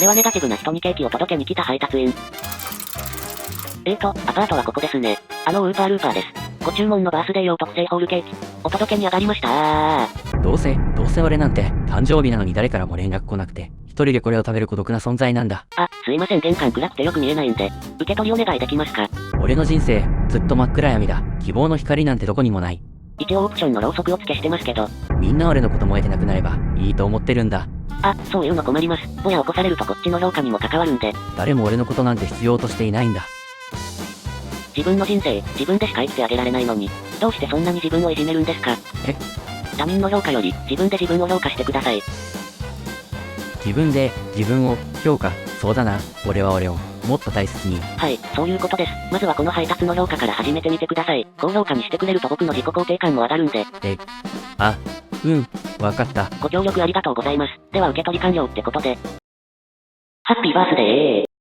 れはネガティブな人にケーキを届けに来た配達員。アパートはここですね。ウーパールーパーです。ご注文のバースデー用特製ホールケーキ、お届けに上がりました。どうせ俺なんて、誕生日なのに誰からも連絡来なくて、一人でこれを食べる孤独な存在なんだ。すいません、玄関暗くてよく見えないんで、受け取りお願いできますか？俺の人生、ずっと真っ暗闇だ。希望の光なんてどこにもない。一応オプションのろうそくを付けしてますけど。みんな俺のこと燃えてなくなれば、いいと思ってるんだ。そういうの困ります。ぼや起こされるとこっちの評価にも関わるんで。誰も俺のことなんて必要としていないんだ。自分の人生、自分でしか生きてあげられないのに、どうしてそんなに自分をいじめるんですか？他人の評価より、自分で自分を評価してください。自分で、自分を、評価、そうだな。俺は俺を、もっと大切に。はい、そういうことです。まずはこの配達の評価から始めてみてください。高評価にしてくれると僕の自己肯定感も上がるんで。わかった。ご協力ありがとうございます。では受け取り完了ってことで。ハッピーバースデー。